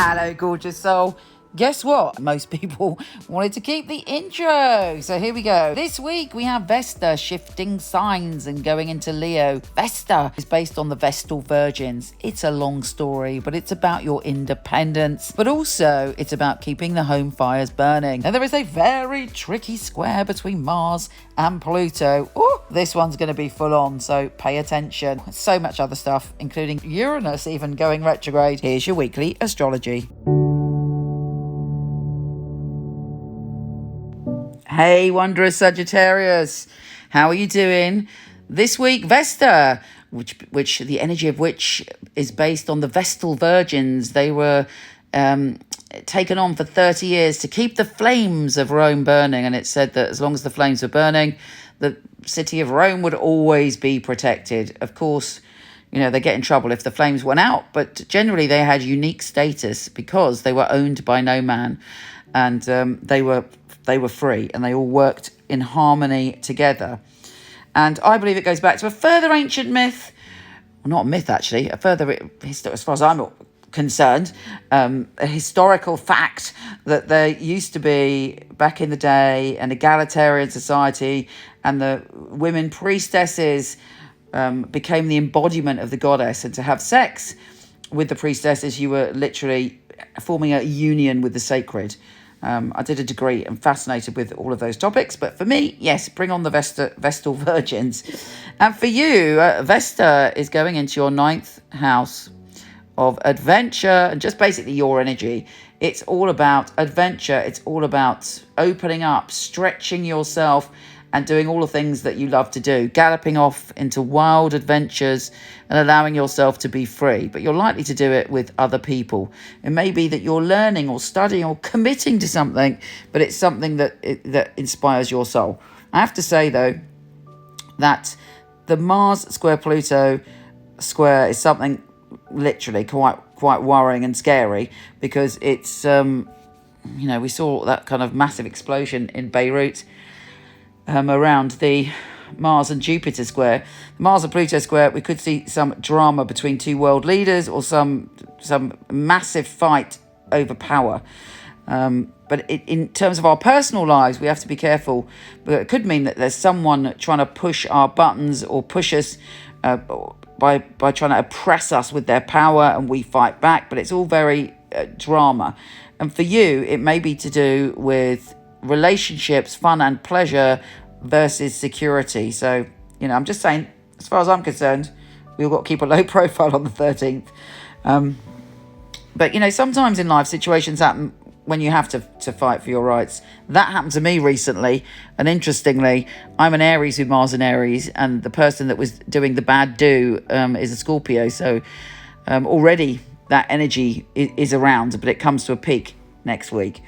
Hello, gorgeous soul. Guess what? Most people wanted to keep the intro. So here we go. This week we have Vesta shifting signs and going into Leo. Vesta is based on the Vestal Virgins. It's a long story, but it's about your independence. But also it's about keeping the home fires burning. And there is a very tricky square between Mars and Pluto. Oh, this one's going to be full on, so pay attention. So much other stuff, including Uranus even going retrograde. Here's your weekly astrology. Hey, wondrous Sagittarius, how are you doing? This week, Vesta, which the energy of which is based on the Vestal Virgins. They were taken on for 30 years to keep the flames of Rome burning. And it said that as long as the flames were burning, the city of Rome would always be protected. Of course, you know, they get in trouble if the flames went out, but generally they had unique status because they were owned by no man, and they were free, and they all worked in harmony together. And I believe it goes back to a further ancient myth, well, not a myth actually, as far as I'm concerned, a historical fact that there used to be back in the day an egalitarian society, and the women priestesses became the embodiment of the goddess, and to have sex with the priestesses, you were literally forming a union with the sacred. I did a degree. I'm fascinated with all of those topics. But for me, yes, bring on the Vestal Virgins. And for you, Vesta is going into your 9th house of adventure and just basically your energy. It's all about adventure. It's all about opening up, stretching yourself, and doing all the things that you love to do, galloping off into wild adventures and allowing yourself to be free. But you're likely to do it with other people. It may be that you're learning or studying or committing to something, but it's something that inspires your soul. I have to say, though, that the Mars square Pluto square is something literally quite worrying and scary, because it's, we saw that kind of massive explosion in Beirut, around the Mars and Jupiter square. The Mars and Pluto square, we could see some drama between two world leaders, or some massive fight over power. But in terms of our personal lives, we have to be careful. But it could mean that there's someone trying to push our buttons or push us by trying to oppress us with their power, and we fight back. But it's all very drama. And for you, it may be to do with relationships, fun and pleasure versus security. So, I'm just saying, as far as I'm concerned, we've got to keep a low profile on the 13th. But, sometimes in life, situations happen when you have to fight for your rights. That happened to me recently. And interestingly, I'm an Aries with Mars in Aries, and the person that was doing the bad do is a Scorpio. So already that energy is around, but it comes to a peak next week.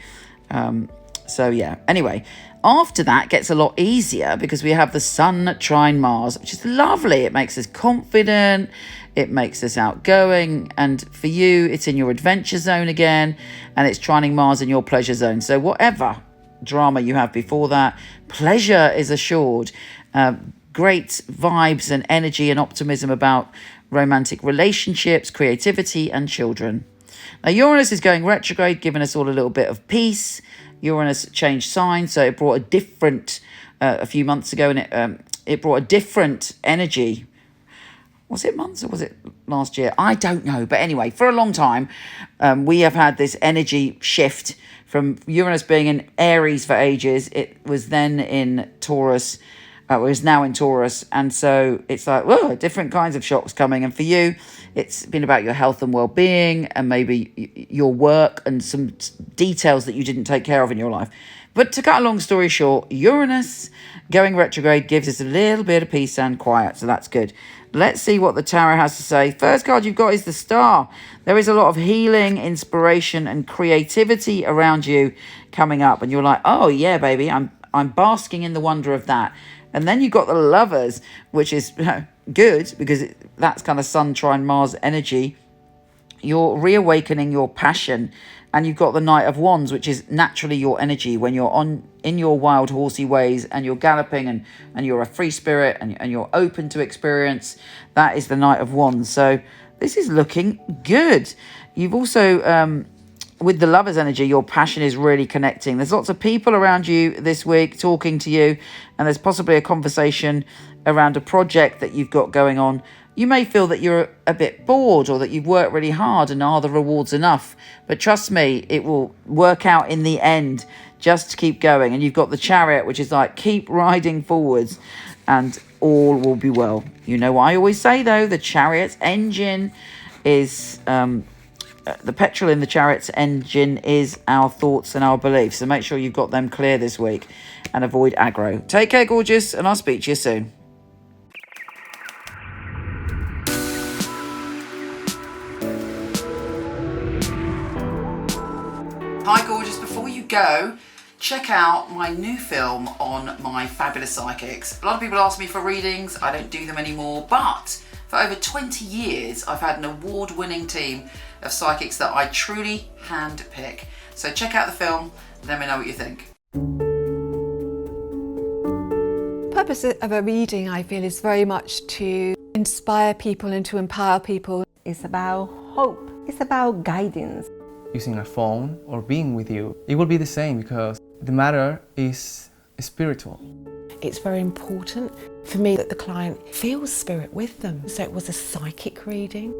So yeah, anyway, after that gets a lot easier because we have the Sun trine Mars, which is lovely. It makes us confident. It makes us outgoing. And for you, it's in your adventure zone again, and it's trining Mars in your pleasure zone. So whatever drama you have before that, pleasure is assured. Great vibes and energy and optimism about romantic relationships, creativity, and children. Now, Uranus is going retrograde, giving us all a little bit of peace. Uranus changed signs, so it brought a different, a few months ago, and it brought a different energy. Was it months or was it last year? I don't know. But anyway, for a long time, we have had this energy shift from Uranus being in Aries for ages. It was then in Taurus. It was now in Taurus. And so it's like, whoa, different kinds of shocks coming. And for you, it's been about your health and well-being, and maybe your work and some details that you didn't take care of in your life. But to cut a long story short, Uranus going retrograde gives us a little bit of peace and quiet. So that's good. Let's see what the tarot has to say. First card you've got is the Star. There is a lot of healing, inspiration, and creativity around you coming up. And you're like, oh, yeah, baby, I'm basking in the wonder of that. And then you've got the Lovers, which is good because that's kind of Sun trine Mars energy. You're reawakening your passion. And you've got the Knight of Wands, which is naturally your energy when you're in your wild horsey ways and you're galloping and you're a free spirit and you're open to experience. That is the Knight of Wands. So this is looking good. You've also with the Lovers energy, your passion is really connecting. There's lots of people around you this week talking to you, and there's possibly a conversation around a project that you've got going on. You may feel that you're a bit bored or that you've worked really hard and are the rewards enough? But trust me, it will work out in the end. Just keep going. And you've got the Chariot, which is like keep riding forwards and all will be well. You know what I always say, though? The Chariot's engine is... the petrol in the Chariot's engine is our thoughts and our beliefs. So make sure you've got them clear this week and avoid aggro. Take care, gorgeous, and I'll speak to you soon. Hi, gorgeous. Before you go, check out my new film on my fabulous psychics. A lot of people ask me for readings. I don't do them anymore, but for over 20 years, I've had an award-winning team of psychics that I truly hand-pick. So check out the film, let me know what you think. The purpose of a reading, I feel, is very much to inspire people and to empower people. It's about hope. It's about guidance. Using a phone or being with you, it will be the same because the matter is spiritual. It's very important for me that the client feels spirit with them. So it was a psychic reading.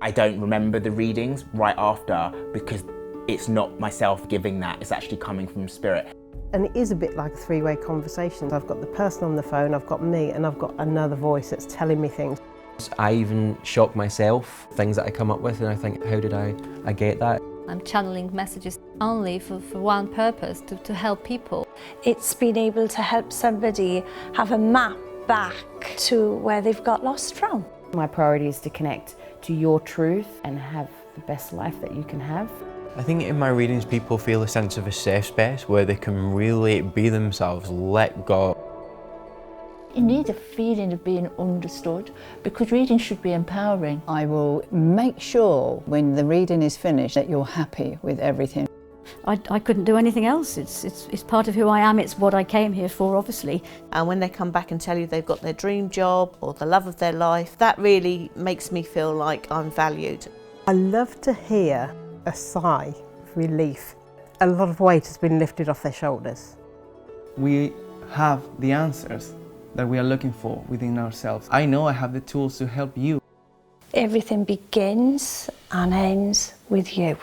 I don't remember the readings right after because it's not myself giving that, it's actually coming from spirit. And it is a bit like a three-way conversation. I've got the person on the phone, I've got me, and I've got another voice that's telling me things. I even shock myself, things that I come up with, and I think, how did I get that? I'm channeling messages only for one purpose, to help people. It's been able to help somebody have a map back to where they've got lost from. My priority is to connect to your truth and have the best life that you can have. I think in my readings people feel a sense of a safe space where they can really be themselves, let go. You need a feeling of being understood because reading should be empowering. I will make sure when the reading is finished that you're happy with everything. I couldn't do anything else. It's part of who I am. It's what I came here for, obviously. And when they come back and tell you they've got their dream job or the love of their life, that really makes me feel like I'm valued. I love to hear a sigh of relief. A lot of weight has been lifted off their shoulders. We have the answers that we are looking for within ourselves. I know I have the tools to help you. Everything begins and ends with you.